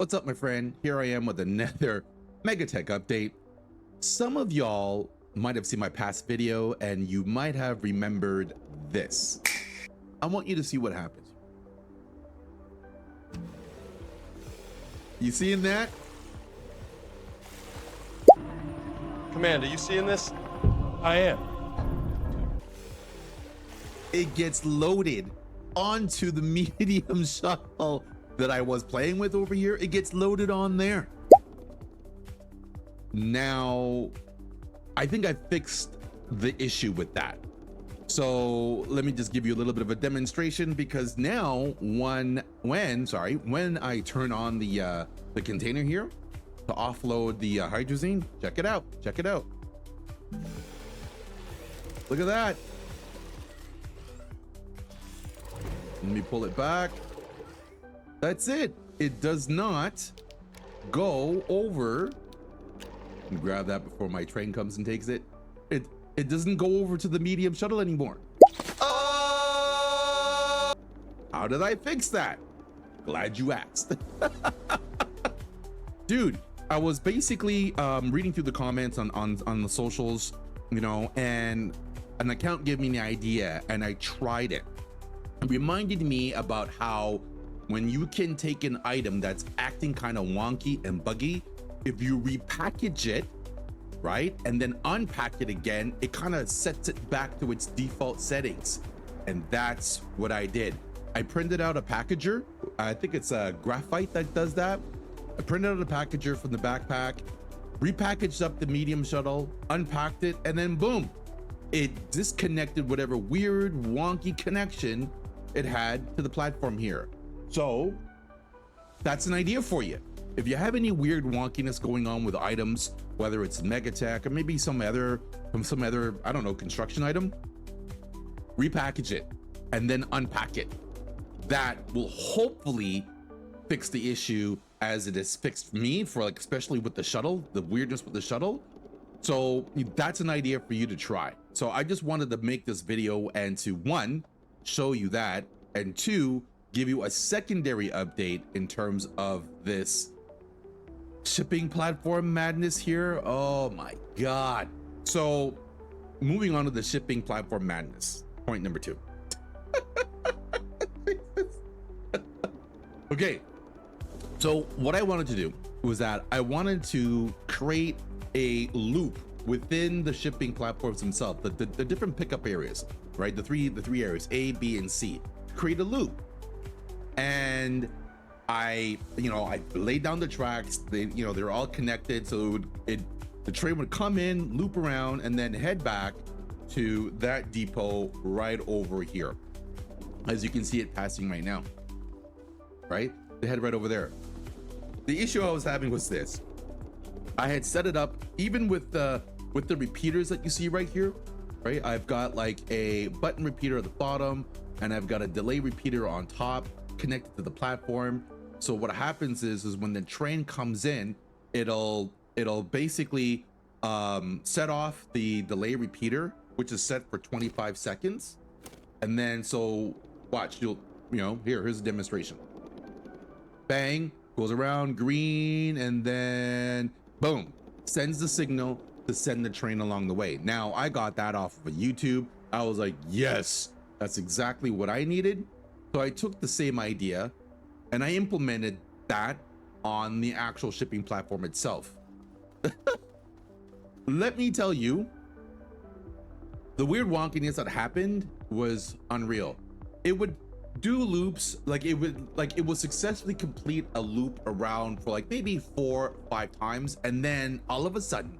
What's up, my friend? Here I am with another Megatech update. Some of y'all might have seen my past video and you might have remembered this. I want you to see what happens. You seeing that? Commander, you seeing this? I am. It gets loaded onto the medium shuttle that I was playing with over here. It gets loaded on there. Now, I think I fixed the issue with that. So let me just give you a little bit of a demonstration, because now when I turn on the container here to offload the hydrazine, check it out. Look at that. Let me pull it back. That's it. It does not go over. Let me grab that before my train comes and takes it. It doesn't go over to the medium shuttle anymore. How did I fix that? Glad you asked. Dude, I was basically reading through the comments on the socials, you know, and an account gave me an idea and I tried it. It reminded me about how when you can take an item that's acting kind of wonky and buggy, if you repackage it, right, and then unpack it again, it kind of sets it back to its default settings. And that's what I did. I printed out a packager. I think it's a graphite that does that. I printed out a packager from the backpack, repackaged up the medium shuttle, unpacked it, and then boom, it disconnected whatever weird wonky connection it had to the platform here. So that's an idea for you. If you have any weird wonkiness going on with items, whether it's Megatech or maybe some other, I don't know, construction item, repackage it and then unpack it. That will hopefully fix the issue as it has fixed me for, like, especially with the shuttle, the weirdness with the shuttle. So that's an idea for you to try. So I just wanted to make this video and to, one, show you that, and two, give you a secondary update in terms of this shipping platform madness here. Oh my God. So moving on to the shipping platform madness, point number 2. Okay, so what I wanted to do was that I wanted to create a loop within the shipping platforms themselves, the different pickup areas, right? The three areas, A, B, and C. Create a loop. And I laid down the tracks. They're all connected, so the train would come in, loop around, and then head back to that depot right over here. As you can see it passing right now, right? They head right over there. The issue I was having was this. I had set it up even with the repeaters that you see right here, right? I've got like a button repeater at the bottom, and I've got a delay repeater on top connected to the platform. So what happens is when the train comes in, it'll basically set off the delay repeater, which is set for 25 seconds. And then, so watch, here's a demonstration. Bang, goes around green, and then boom, sends the signal to send the train along the way. Now I got that off of a YouTube. I was like, yes, that's exactly what I needed. So I took the same idea and I implemented that on the actual shipping platform itself. Let me tell you, the weird wonkiness that happened was unreal. It would do loops, it would successfully complete a loop around for like maybe 4 or 5 times, and then all of a sudden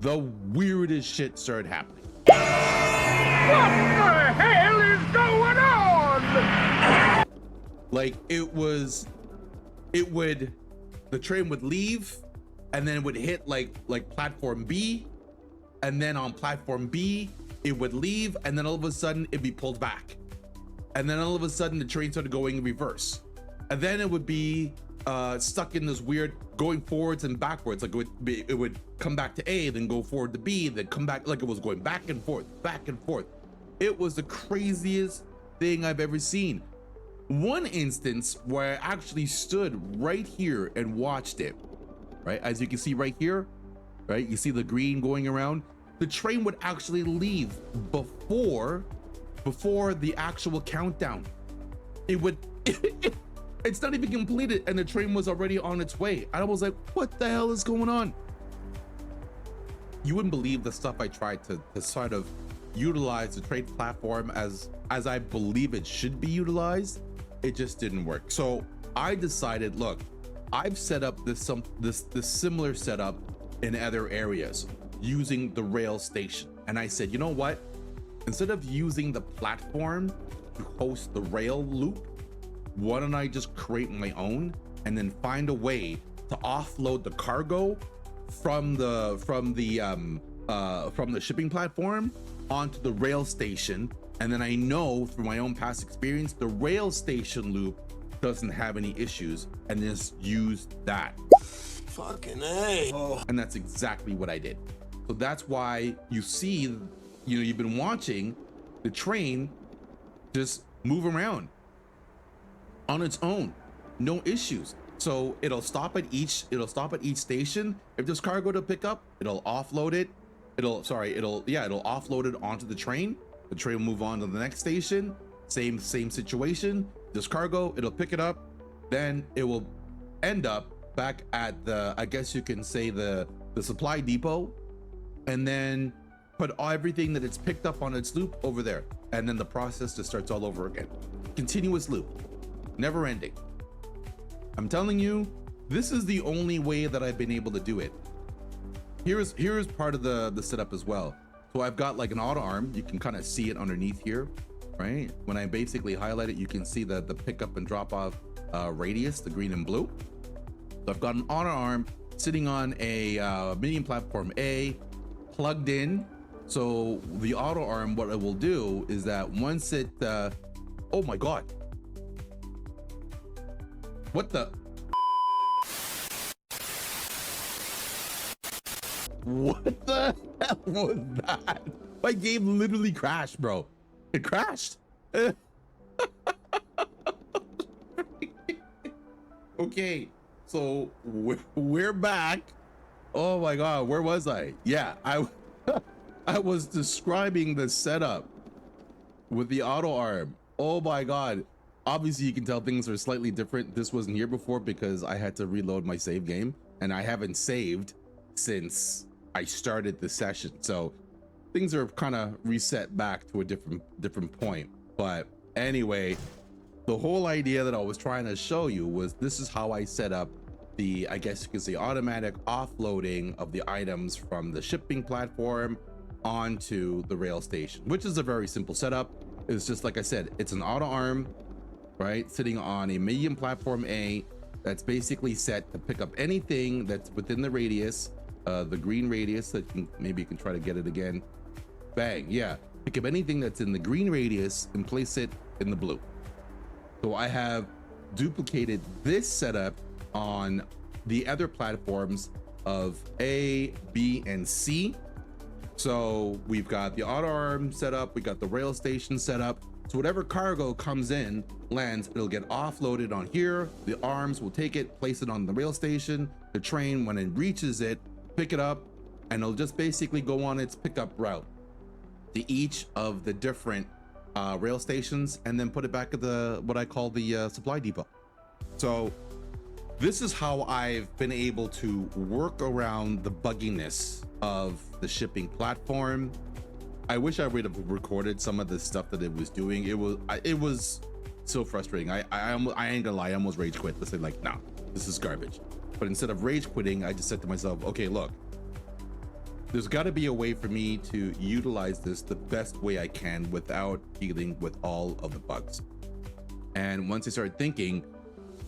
the weirdest shit started happening. What the hell is going on? Like the train would leave, and then it would hit like platform B, and then on platform B it would leave, and then all of a sudden it'd be pulled back, and then all of a sudden the train started going in reverse, and then it would be stuck in this weird going forwards and backwards. Like it would come back to A, then go forward to B, then come back, like it was going back and forth. It was the craziest thing I've ever seen. one instance where I actually stood right here and watched it, right? As you can see right here, right? You see the green going around. The train would actually leave before the actual countdown. It would, it's not even completed and the train was already on its way. I was like, what the hell is going on? You wouldn't believe the stuff I tried to sort of utilize the train platform as I believe it should be utilized. It just didn't work. So I decided, look, I've set up this similar setup in other areas using the rail station. And I said, you know what? Instead of using the platform to host the rail loop, why don't I just create my own and then find a way to offload the cargo from the shipping platform onto the rail station. And then I know through my own past experience, the rail station loop doesn't have any issues, and just use that. Fucking A. Oh. And that's exactly what I did. So that's why you see, you've been watching the train just move around on its own, no issues. So it'll stop at each station. If there's cargo to pick up, it'll offload it. It'll offload it onto the train. The train will move on to the next station. Same situation. There's cargo, it'll pick it up. Then it will end up back at the, I guess you can say the supply depot, and then put everything that it's picked up on its loop over there. And then the process just starts all over again. Continuous loop, never ending. I'm telling you, this is the only way that I've been able to do it. Here's part of the setup as well. So I've got like an auto arm. You can kind of see it underneath here, right? When I basically highlight it, you can see the pickup and drop off radius, the green and blue. So I've got an auto arm sitting on a medium platform A, plugged in. So the auto arm, what it will do is that once it, oh my God. What the? What the hell was that? My game literally crashed, bro. It crashed. Okay, so we're back. Oh my God, where was I? Yeah, I was describing the setup with the auto arm. Oh my God. Obviously you can tell things are slightly different. This wasn't here before because I had to reload my save game, and I haven't saved since I started the session. So things are kind of reset back to a different point. But anyway, the whole idea that I was trying to show you was this is how I set up the, I guess you could say, automatic offloading of the items from the shipping platform onto the rail station, which is a very simple setup. It's just like I said, it's an auto arm, right, sitting on a medium platform A that's basically set to pick up anything that's within the radius, the green radius. That maybe you can try to get it again. Bang, yeah, pick up anything that's in the green radius and place it in the blue. So I have duplicated this setup on the other platforms of A, B, and C. So we've got the auto arm set up, we got the rail station set up. So whatever cargo comes in, lands, it'll get offloaded on here. The arms will take it, place it on the rail station. The train, when it reaches it, pick it up, and it'll just basically go on its pickup route to each of the different rail stations, and then put it back at the what I call the supply depot. So this is how I've been able to work around the bugginess of the shipping platform. I wish I would have recorded some of the stuff that it was doing. It was so frustrating. I ain't gonna lie, I almost rage quit to say like, nah, this is garbage. But instead of rage quitting, I just said to myself, okay, look, there's got to be a way for me to utilize this the best way I can without dealing with all of the bugs. And once I started thinking,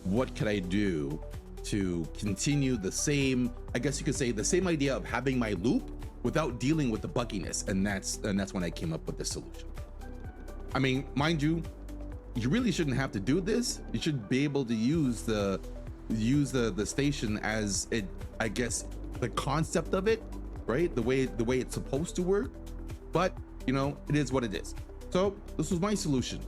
what could I do to continue the same, I guess you could say, the same idea of having my loop without dealing with the bugginess, and that's when I came up with the solution. I mean, mind you, you really shouldn't have to do this. You should be able to use the station as it, I guess, the concept of it, right? The way it's supposed to work. But you know, it is what it is. So this was my solution.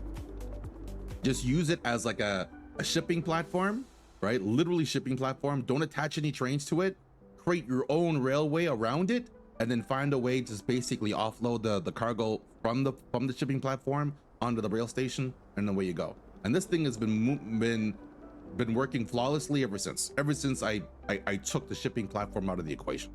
Just use it as like a shipping platform, right? Literally shipping platform. Don't attach any trains to it. Create your own railway around it, and then find a way to just basically offload the cargo from the shipping platform onto the rail station, and away you go. And this thing has been working flawlessly ever since I took the shipping platform out of the equation.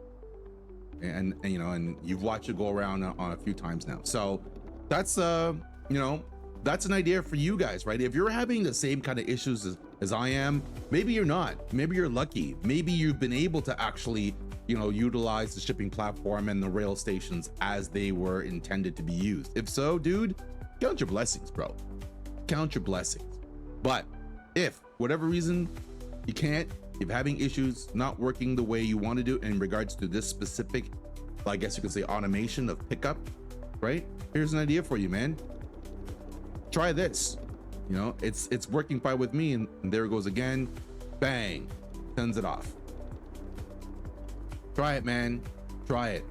And you know, and you've watched it go around on a few times now. So that's you know, that's an idea for you guys, right? If you're having the same kind of issues as I am, maybe you're not, maybe you're lucky, maybe you've been able to actually, you know, utilize the shipping platform and the rail stations as they were intended to be used. If so, dude, count your blessings, bro. Count your blessings. But if whatever reason you can't, if you're having issues not working the way you want to do in regards to this specific, I guess you could say, automation of pickup, right? Here's an idea for you, man. Try this. You know, it's working fine with me, and there it goes again. Bang, sends it off. Try it, man. Try it.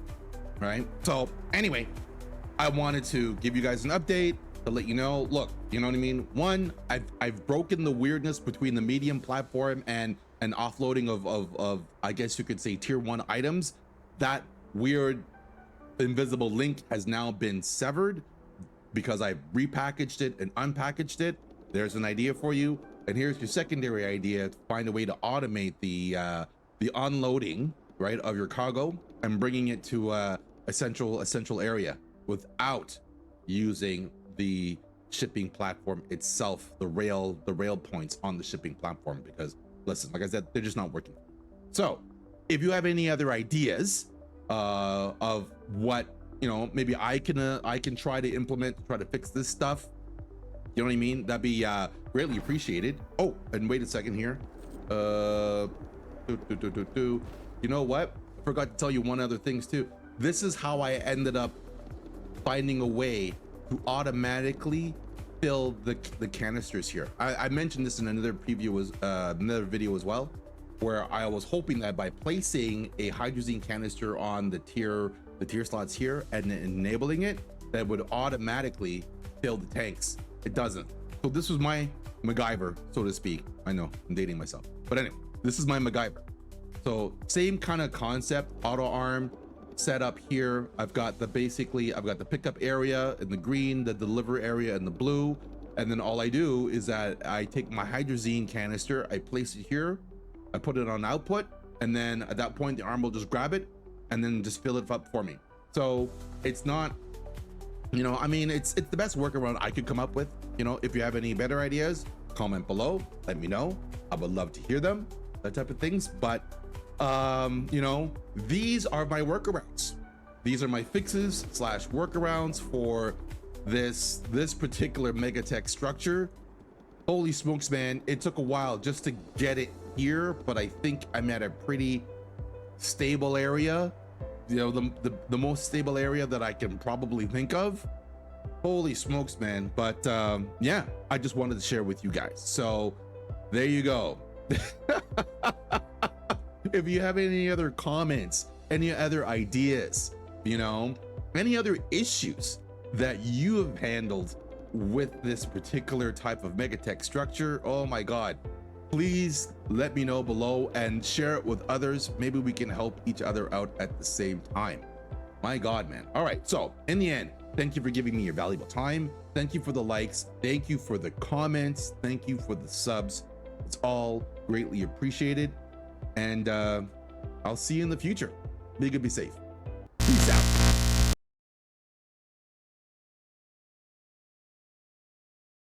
Right? So anyway, I wanted to give you guys an update to let you know, look, you know what I mean? One, I've broken the weirdness between the medium platform and offloading of I guess you could say tier 1 items. That weird invisible link has now been severed because I've repackaged it and unpackaged it. There's an idea for you. And here's your secondary idea: to find a way to automate the unloading, right, of your cargo and bringing it to a central area without using the shipping platform itself, the rail points on the shipping platform, because listen, like I said, they're just not working. So if you have any other ideas of what, you know, maybe I can try to implement to try to fix this stuff, you know what I mean, that'd be greatly appreciated. Oh, and wait a second here, you know what, I forgot to tell you one other things too. This is how I ended up finding a way to automatically fill the canisters here. I mentioned this in another preview, another video as well, where I was hoping that by placing a hydrazine canister on the tier slots here and enabling it, that would automatically fill the tanks. It doesn't. So this was my MacGyver, so to speak. I know I'm dating myself, but anyway, this is my MacGyver. So same kind of concept, auto arm set up here. I've got the pickup area in the green, the deliver area in the blue, and then all I do is that I take my hydrazine canister, I place it here, I put it on output, and then at that point the arm will just grab it and then just fill it up for me. So it's not, you know, I mean, it's the best workaround I could come up with. You know, if you have any better ideas, comment below, let me know. I would love to hear them, that type of things. But you know, these are my workarounds. These are my fixes / workarounds for this particular Megatech structure. Holy smokes, man, it took a while just to get it here, but I think I'm at a pretty stable area, you know, the most stable area that I can probably think of. Holy smokes, man. But yeah, I just wanted to share with you guys. So there you go. If you have any other comments, any other ideas, you know, any other issues that you have handled with this particular type of Megatech structure, oh my God, please let me know below and share it with others. Maybe we can help each other out at the same time. My God, man. All right, so in the end, thank you for giving me your valuable time. Thank you for the likes. Thank you for the comments. Thank you for the subs. It's all greatly appreciated. And I'll see you in the future. Be good, be safe. Peace out.